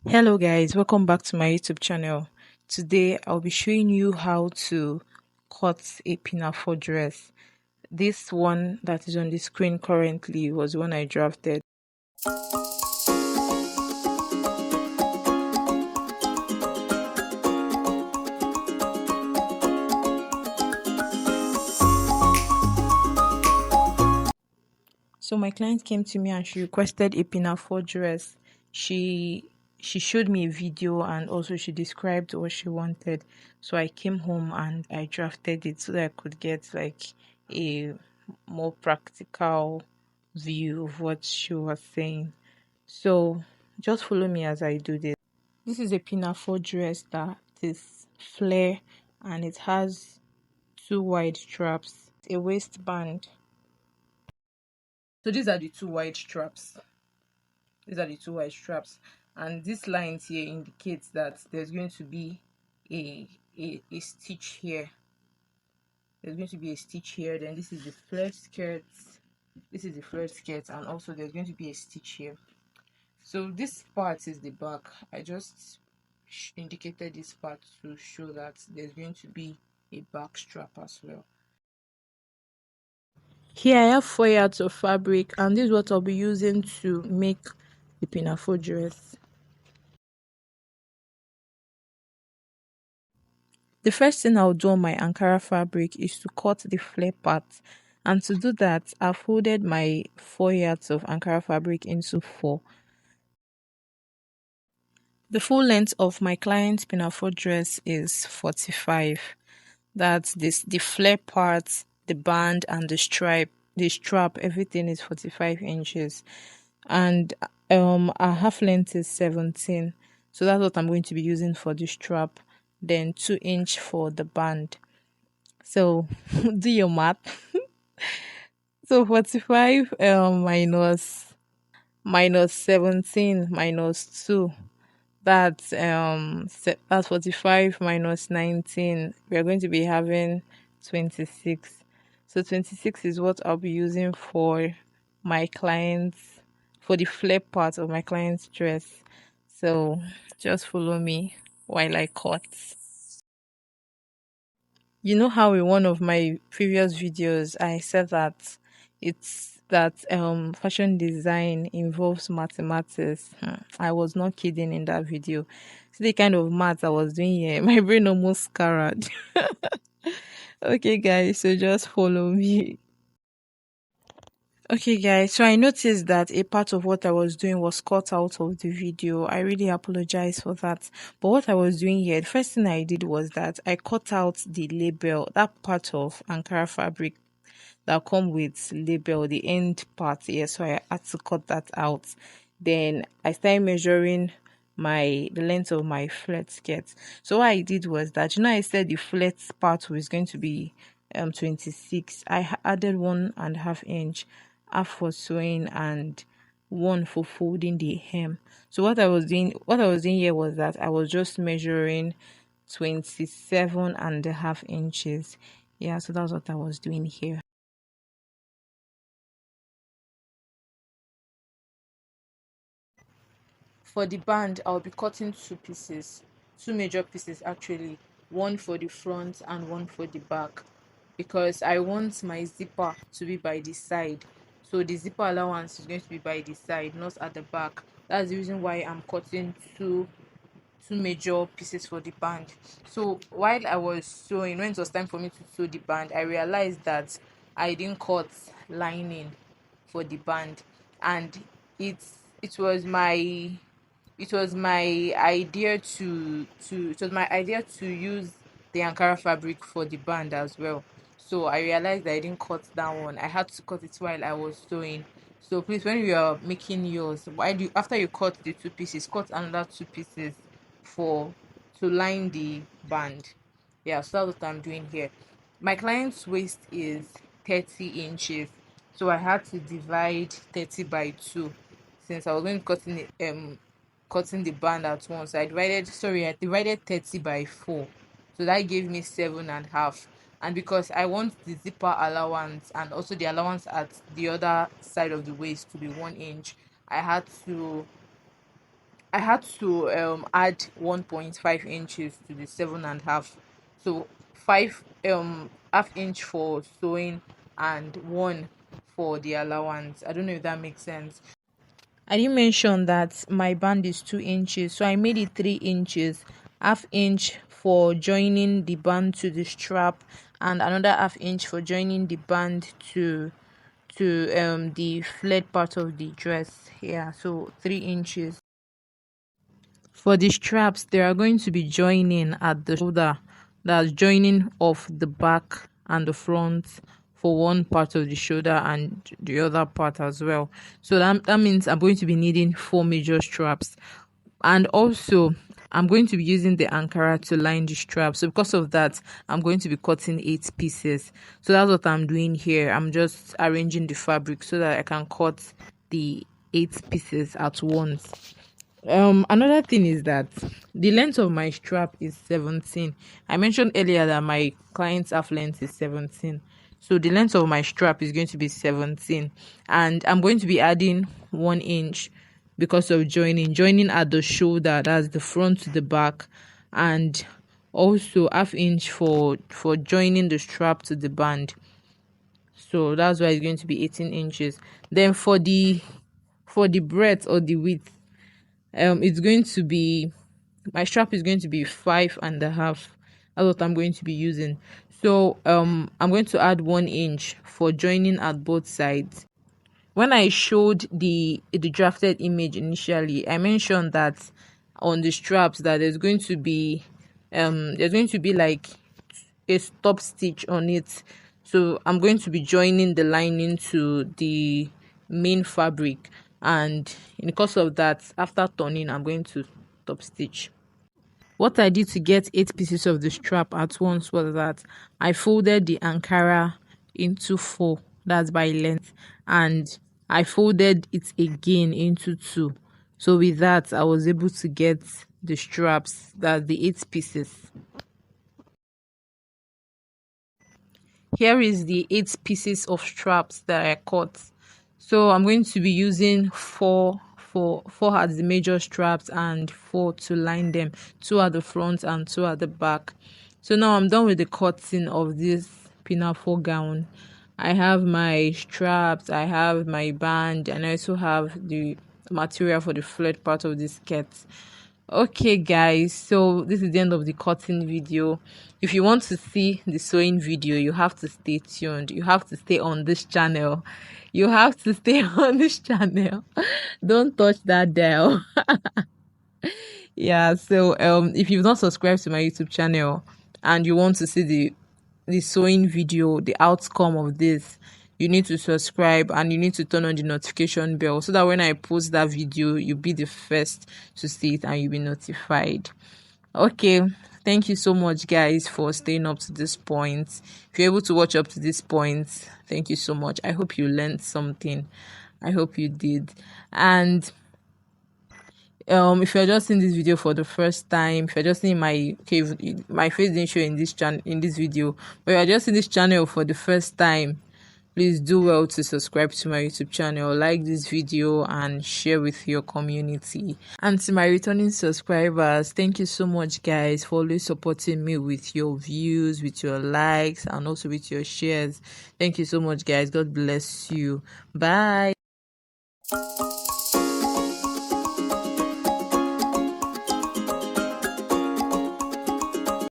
Hello guys, welcome back to my YouTube channel. Today I'll be showing you how to cut a pinafore dress. This one that is on the screen currently was one I drafted. So my client came to me and she requested a pinafore dress. She she showed me a video and also she described what she wanted. So I came home and I drafted it so that I could get like a more practical view of what she was saying. So just follow me as I do this. This is a pinafore dress that is flare and it has two wide straps, a waistband. So these are the two wide straps. These are the two wide straps, and this lines here indicates that there's going to be a stitch here. There's going to be a stitch here. Then this is the flared skirt. This is the flared skirt, and also there's going to be a stitch here. So this part is the back. I just indicated this part to show that there's going to be a back strap as well. Here I have 4 yards of fabric and this is what I'll be using to make the pinafore dress. The first thing I'll do on my Ankara fabric is to cut the flare part, and to do that I've folded my 4 yards of Ankara fabric into four. The full length of my client's pinafore dress is 45. That's the flare part, the band and the stripe, the strap, everything is 45 inches. And our half length is 17. So that's what I'm going to be using for the strap. Then 2 inch for the band. So do your math. So 45 minus 17 minus 2. That's 45 minus 19. We are going to be having 26. So 26 is what I'll be using for my clients, for the flare part of my client's dress. So just follow me while I cut. You know how in one of my previous videos I said that fashion design involves mathematics. I was not kidding in that video. See the kind of math I was doing here. My brain almost scarred. Okay guys, so just follow me. Okay guys, so I noticed that a part of what I was doing was cut out of the video. I really apologize for that. But what I was doing here, the first thing I did was that I cut out the label, that part of Ankara fabric that come with label, the end part here. So I had to cut that out. Then I started measuring the length of my flat skirt. So what I did was that, I said the flat part was going to be 26. I added 1.5 inch, half for sewing and one for folding the hem. So what I was doing here was that I was just measuring 27.5 inches. Yeah, so that's what I was doing here. For the band, I'll be cutting two pieces, two major pieces actually, one for the front and one for the back, because I want my zipper to be by the side. So the zipper allowance is going to be by the side, not at the back. That's the reason why I'm cutting two major pieces for the band. So while I was sewing, when it was time for me to sew the band, I realized that I didn't cut lining for the band, and it's it was my it was my idea to use the Ankara fabric for the band as well. So I realized that I didn't cut that one. I had to cut it while I was sewing. So please, when you are making yours, why do after you cut the two pieces, cut another two pieces for to line the band. Yeah, so that's what I'm doing here. My client's waist is 30 inches, so I had to divide 30 by 2 since I was going to cutting the band at once. I divided 30 by 4, so that gave me 7.5. And because I want the zipper allowance and also the allowance at the other side of the waist to be 1 inch, I had to I had to add 1.5 inches to the 7.5, so 5 half inch for sewing and 1 for the allowance. I don't know if that makes sense. I didn't mention that my band is 2 inches, so I made it 3 inches. Half inch for joining the band to the strap, and another half inch for joining the band to the flared part of the dress. Yeah, so 3 inches. For the straps, they are going to be joining at the shoulder, that's joining off the back and the front for one part of the shoulder and the other part as well. So that means I'm going to be needing 4 major straps. And also, I'm going to be using the Ankara to line the strap. So because of that, I'm going to be cutting 8 pieces. So that's what I'm doing here. I'm just arranging the fabric so that I can cut the 8 pieces at once. Another thing is that the length of my strap is 17. I mentioned earlier that my client's half length is 17, so the length of my strap is going to be 17, and I'm going to be adding 1 inch because of joining at the shoulder, that's the front to the back, and also half inch for joining the strap to the band. So that's why it's going to be 18 inches. Then for the breadth or the width, it's going to be, my strap is going to be 5.5. That's what I'm going to be using. So I'm going to add 1 inch for joining at both sides. When I showed the drafted image initially, I mentioned that on the straps that there's going to be like a stop stitch on it. So I'm going to be joining the lining to the main fabric, and in the course of that, after turning, I'm going to top stitch. What I did to get 8 pieces of the strap at once was that I folded the Ankara into 4, that's by length, and I folded it again into 2. So with that, I was able to get the straps, that's the 8 pieces. Here is the 8 pieces of straps that I cut. So I'm going to be using four as the major straps and 4 to line them, 2 at the front and 2 at the back. So now I'm done with the cutting of this Pinafore gown. I have my straps, I have my band, and I also have the material for the flared part of the skirt. Okay guys, so this is the end of the cutting video. If you want to see the sewing video, you have to stay tuned. You have to stay on this channel. You have to stay on this channel. Don't touch that dial. Yeah, so if you've not subscribed to my YouTube channel and you want to see the sewing video, the outcome of this, you need to subscribe and you need to turn on the notification bell so that when I post that video, you'll be the first to see it and you'll be notified. Okay, thank you so much guys for staying up to this point. If you're able to watch up to this point, thank you so much. I hope you learned something. I hope you did. And if you're just in this video for the first time, if you're just in my face didn't show in this video, but you're just in this channel for the first time, please do well to subscribe to my YouTube channel, like this video and share with your community. And to my returning subscribers, thank you so much guys for always supporting me with your views, with your likes, and also with your shares. Thank you so much guys. God bless you. Bye.